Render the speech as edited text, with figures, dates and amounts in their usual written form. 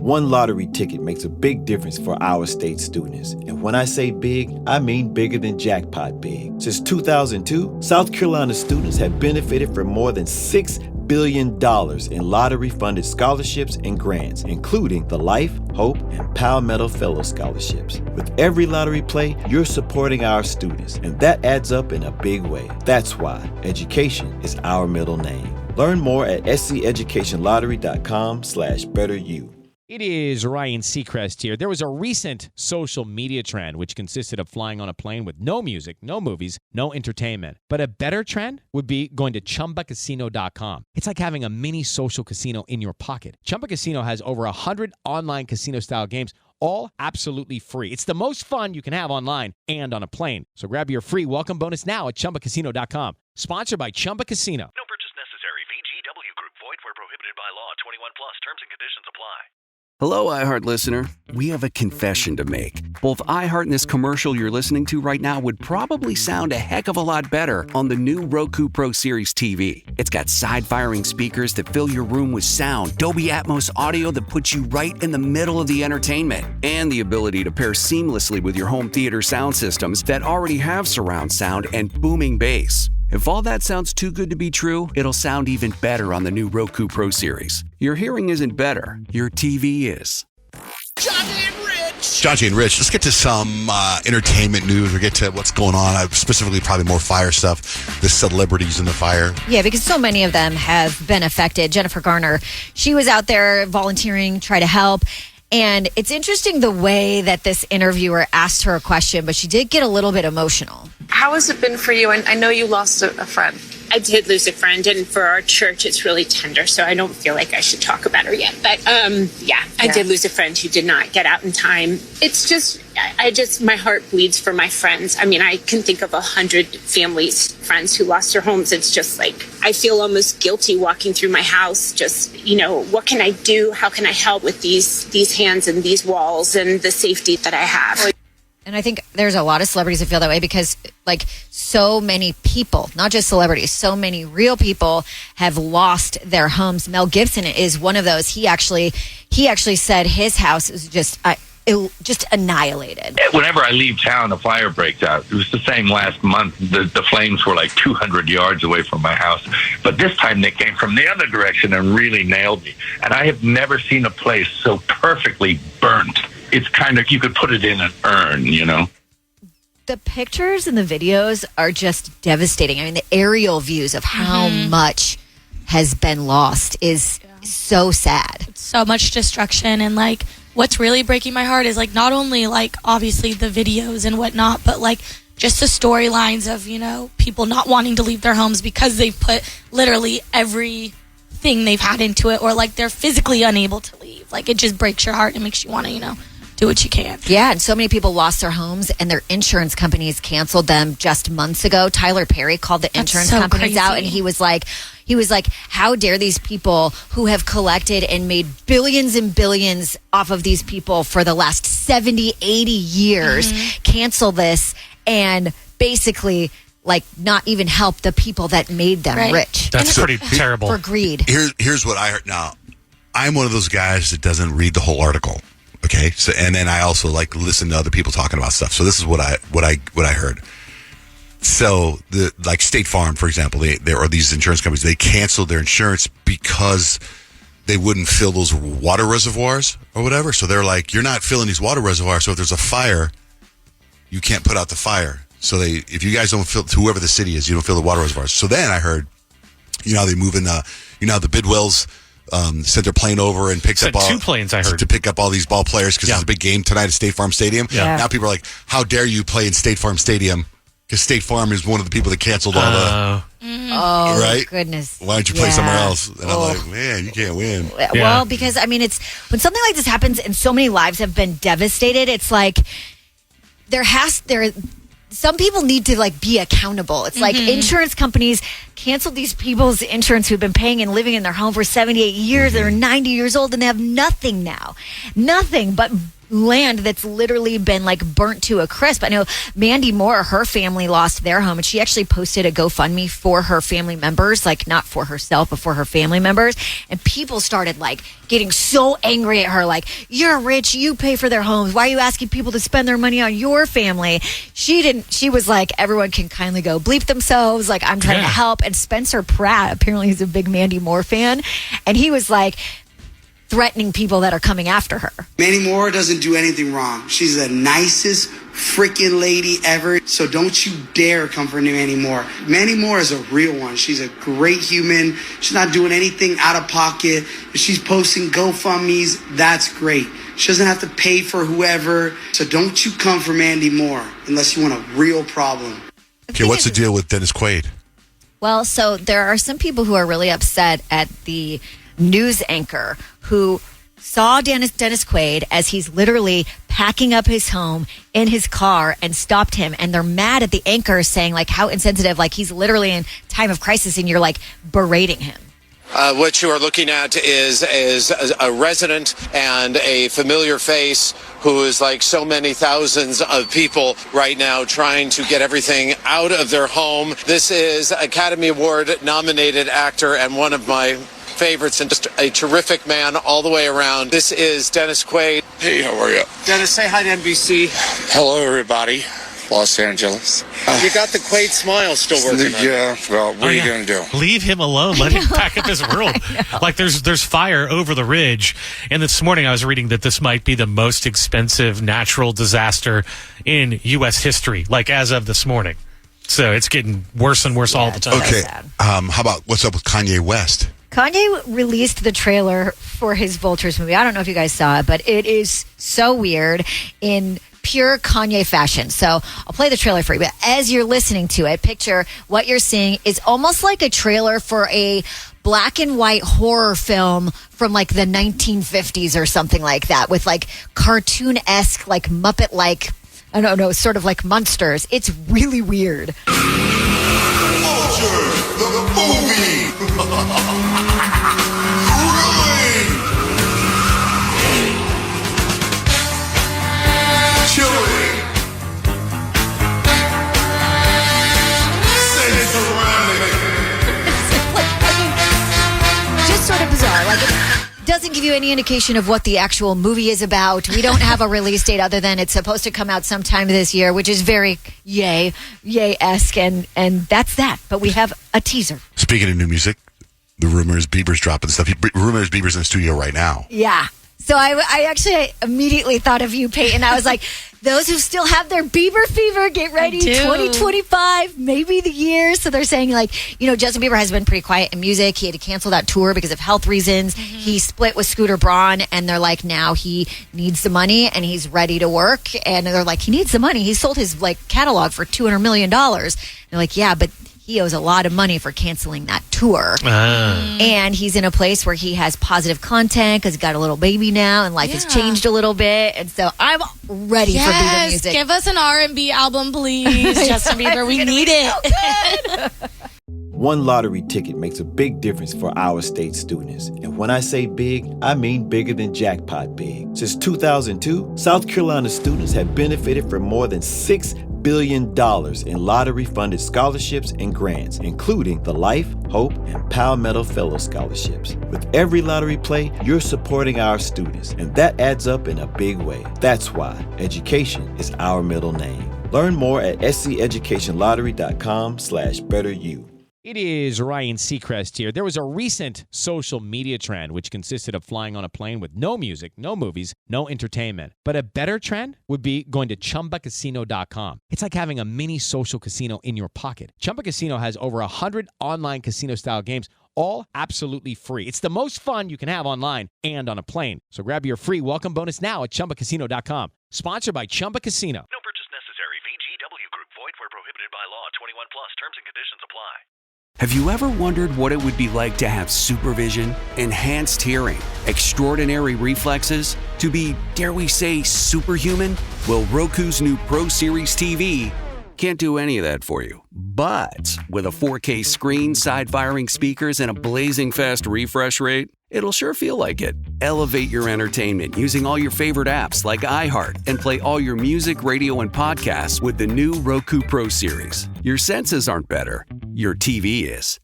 One lottery ticket makes a big difference for our state students. And when I say big, I mean bigger than jackpot big. Since 2002, South Carolina students have benefited from more than $6 billion in lottery-funded scholarships and grants, including the Life, Hope, and Palmetto Fellow Scholarships. With every lottery play, you're supporting our students, and that adds up in a big way. That's why education is our middle name. Learn more at sceducationlottery.com/betteryou. It is Ryan Seacrest here. There was a recent social media trend which consisted of flying on a plane with no music, no movies, no entertainment. But a better trend would be going to ChumbaCasino.com. It's like having a mini social casino in your pocket. Chumba Casino has over 100 online casino-style games, all absolutely free. It's the most fun you can have online and on a plane. So grab your free welcome bonus now at ChumbaCasino.com. Sponsored by Chumba Casino. No purchase necessary. VGW Group. Void where prohibited by law. 21 plus. Terms and conditions apply. Hello, iHeart listener. We have a confession to make. Both iHeart and this commercial you're listening to right now would probably sound a heck of a lot better on the new Roku Pro Series TV. It's got side-firing speakers that fill your room with sound, Dolby Atmos audio that puts you right in the middle of the entertainment, and the ability to pair seamlessly with your home theater sound systems that already have surround sound and booming bass. If all that sounds too good to be true, it'll sound even better on the new Roku Pro Series. Your hearing isn't better, your TV is. Johnny and Rich, let's get to some entertainment news or get to what's going on. Specifically, probably more fire stuff, the celebrities in the fire. Yeah, because so many of them have been affected. Jennifer Garner, she was out there volunteering, try to help. And it's interesting the way that this interviewer asked her a question, but she did get a little bit emotional. How has it been for you? And I know you lost a friend. I did lose a friend, and for our church, it's really tender, so I don't feel like I should talk about her yet. But, I did lose a friend who did not get out in time. It's just, my heart bleeds for my friends. I mean, I can think of 100 families, friends who lost their homes. It's just like, I feel almost guilty walking through my house. Just, what can I do? How can I help with these hands and these walls and the safety that I have? And I think there's a lot of celebrities that feel that way because, so many people, not just celebrities, so many real people have lost their homes. Mel Gibson is one of those. He actually said his house is just annihilated. Whenever I leave town, a fire breaks out. It was the same last month. The flames were like 200 yards away from my house. But this time they came from the other direction and really nailed me. And I have never seen a place so perfectly burnt. It's kind of, you could put it in an urn, The pictures and the videos are just devastating. I mean, the aerial views of how much has been lost is so sad. So much destruction. And what's really breaking my heart is not only obviously the videos and whatnot, but just the storylines of, people not wanting to leave their homes because they've put literally everything they've had into it, or they're physically unable to leave. It just breaks your heart and makes you want to, do what you can. Yeah, and so many people lost their homes and their insurance companies canceled them just months ago. Tyler Perry called the insurance companies out, and he was like, how dare these people who have collected and made billions and billions off of these people for the last 70, 80 years cancel this and basically not even help the people that made them rich. That's pretty terrible. For greed. Here's what I heard. Now, I'm one of those guys that doesn't read the whole article. Okay, so and then I also listen to other people talking about stuff. So this is what I heard. So the State Farm, for example, there are these insurance companies. They canceled their insurance because they wouldn't fill those water reservoirs or whatever. So they're like, you're not filling these water reservoirs. So if there's a fire, you can't put out the fire. So if you guys don't fill, whoever the city is, you don't fill the water reservoirs. So then I heard, they move in. The Bidwells. Sent their plane over and picked up two planes, I heard. To pick up all these ball players because there's a big game tonight at State Farm Stadium. Yeah. Now people are like, how dare you play in State Farm Stadium? Because State Farm is one of the people that canceled all the... Oh, right? Goodness. Why don't you play somewhere else? And I'm like, man, you can't win. Well, because, it's when something like this happens and so many lives have been devastated, it's some people need to be accountable. It's insurance companies canceled these people's insurance who've been paying and living in their home for 78 years. They're 90 years old and they have nothing now. Nothing but land that's literally been like burnt to a crisp. I know Mandy Moore, her family lost their home, and she actually posted a GoFundMe for her family members, like not for herself, but for her family members. And people started like getting so angry at her, like, you're rich, you pay for their homes. Why are you asking people to spend their money on your family? She was like, everyone can kindly go bleep themselves. Like, I'm trying to help. And Spencer Pratt, apparently he's a big Mandy Moore fan. And he was like, threatening people that are coming after her. Mandy Moore doesn't do anything wrong. She's the nicest freaking lady ever. So don't you dare come for Mandy Moore. Mandy Moore is a real one. She's a great human. She's not doing anything out of pocket. If she's posting GoFundMes, that's great. She doesn't have to pay for whoever. So don't you come for Mandy Moore unless you want a real problem. Okay, what's the deal with Dennis Quaid? Well, so there are some people who are really upset at the news anchor who saw Dennis Quaid as he's literally packing up his home in his car and stopped him. And they're mad at the anchor saying, like, how insensitive, like he's literally in time of crisis and you're like berating him. What you are looking at is a resident and a familiar face who is like so many thousands of people right now trying to get everything out of their home. This is Academy Award nominated actor and one of my favorites and just a terrific man all the way around. This is Dennis Quaid. Hey, how are you? Dennis, say hi to NBC. Hello, everybody. Los Angeles. You got the Quaid smile still working on. Yeah, well, what are you going to do? Leave him alone. Let him pack up his room. Like there's fire over the ridge. And this morning I was reading that this might be the most expensive natural disaster in U.S. history, like as of this morning. So it's getting worse and worse all the time. Okay. How about what's up with Kanye West? Kanye released the trailer for his Vultures movie. I don't know if you guys saw it, but it is so weird in pure Kanye fashion. So I'll play the trailer for you. But as you're listening to it, picture what you're seeing is almost like a trailer for a black and white horror film from like the 1950s or something like that, with like cartoon-esque, like Muppet-like, I don't know, sort of like monsters. It's really weird. Vultures, the movie. Chilling. Just sort of bizarre. Like, it doesn't give you any indication of what the actual movie is about. We don't have a release date other than it's supposed to come out sometime this year, which is very yay-esque, and that's that. But we have a teaser. Speaking of new music, the rumors Bieber's dropping stuff. Rumors Bieber's in the studio right now. Yeah. So I immediately thought of you, Peyton. I was like, those who still have their Bieber fever, get ready. 2025, maybe the year. So they're saying, like, you know, Justin Bieber has been pretty quiet in music. He had to cancel that tour because of health reasons. Mm-hmm. He split with Scooter Braun, and they're like, now he needs the money and he's ready to work. And they're like, he needs the money. He sold his like catalog for $200 million. They're like, yeah, but he owes a lot of money for canceling that tour. And he's in a place where he has positive content because he's got a little baby now and life has changed a little bit. And so I'm ready for Bieber music. Give us an R&B album, please, Justin Bieber. We need it. So One lottery ticket makes a big difference for our state students. And when I say big, I mean bigger than jackpot big. Since 2002, South Carolina students have benefited from more than $6 billion in lottery-funded scholarships and grants, including the Life, Hope, and Palmetto Fellow Scholarships. With every lottery play, you're supporting our students, and that adds up in a big way. That's why education is our middle name. Learn more at sceducationlottery.com/betteryou. It is Ryan Seacrest here. There was a recent social media trend which consisted of flying on a plane with no music, no movies, no entertainment. But a better trend would be going to ChumbaCasino.com. It's like having a mini social casino in your pocket. Chumba Casino has over 100 online casino-style games, all absolutely free. It's the most fun you can have online and on a plane. So grab your free welcome bonus now at ChumbaCasino.com. Sponsored by Chumba Casino. No purchase necessary. VGW Group. Void where prohibited by law. 21 plus. Terms and conditions apply. Have you ever wondered what it would be like to have supervision, enhanced hearing, extraordinary reflexes, to be, dare we say, superhuman? Well, Roku's new Pro Series TV can't do any of that for you. But with a 4K screen, side-firing speakers, and a blazing fast refresh rate, It'll sure feel like it. Elevate your entertainment using all your favorite apps like iHeart and play all your music, radio, and podcasts with the new Roku Pro Series. Your senses aren't better. Your TV is.